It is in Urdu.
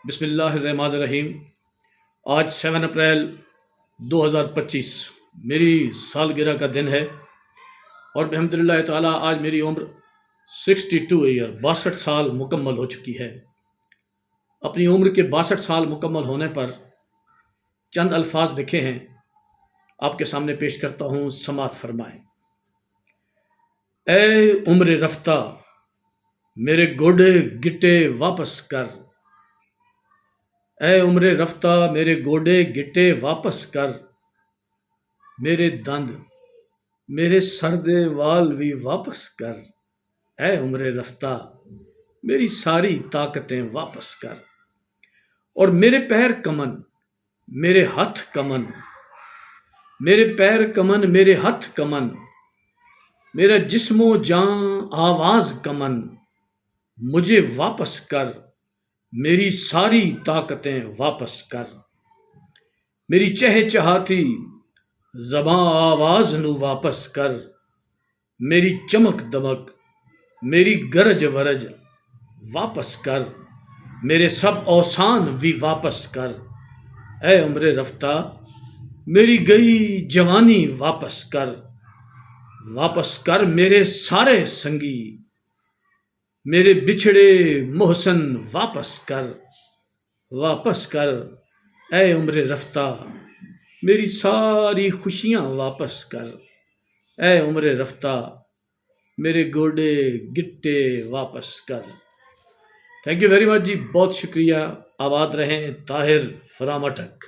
بسم اللہ الرحمن الرحیم۔ آج 7 اپریل 2025 میری سالگرہ کا دن ہے اور بحمد اللہ تعالیٰ آج میری عمر 62 ایئر 62 سال مکمل ہو چکی ہے۔ اپنی عمر کے 62 سال مکمل ہونے پر چند الفاظ لکھے ہیں، آپ کے سامنے پیش کرتا ہوں، سماعت فرمائیں۔ اے عمر رفتہ میرے گوڑے گٹے واپس کر، اے عمر رفتہ میرے گوڑے گٹے واپس کر، میرے دند میرے سردے وال بھی واپس کر، اے عمر رفتہ میری ساری طاقتیں واپس کر، اور میرے پیر کمن میرے ہاتھ کمن، میرے پیر کمن میرے ہاتھ کمن، میرا جسم و جاں آواز کمن، مجھے واپس کر، میری ساری طاقتیں واپس کر، میری چہچہاتی زباں آواز نو واپس کر، میری چمک دمک میری گرج ورج واپس کر، میرے سب اوسان بھی واپس کر، اے عمر رفتہ میری گئی جوانی واپس کر، واپس کر میرے سارے سنگی، میرے بچھڑے محسن واپس کر، واپس کر، اے عمر رفتہ میری ساری خوشیاں واپس کر، اے عمر رفتہ میرے گوڑے گٹے واپس کر۔ تھینک یو ویری مچ جی، بہت شکریہ۔ آباد رہیں طاہر فرامٹک۔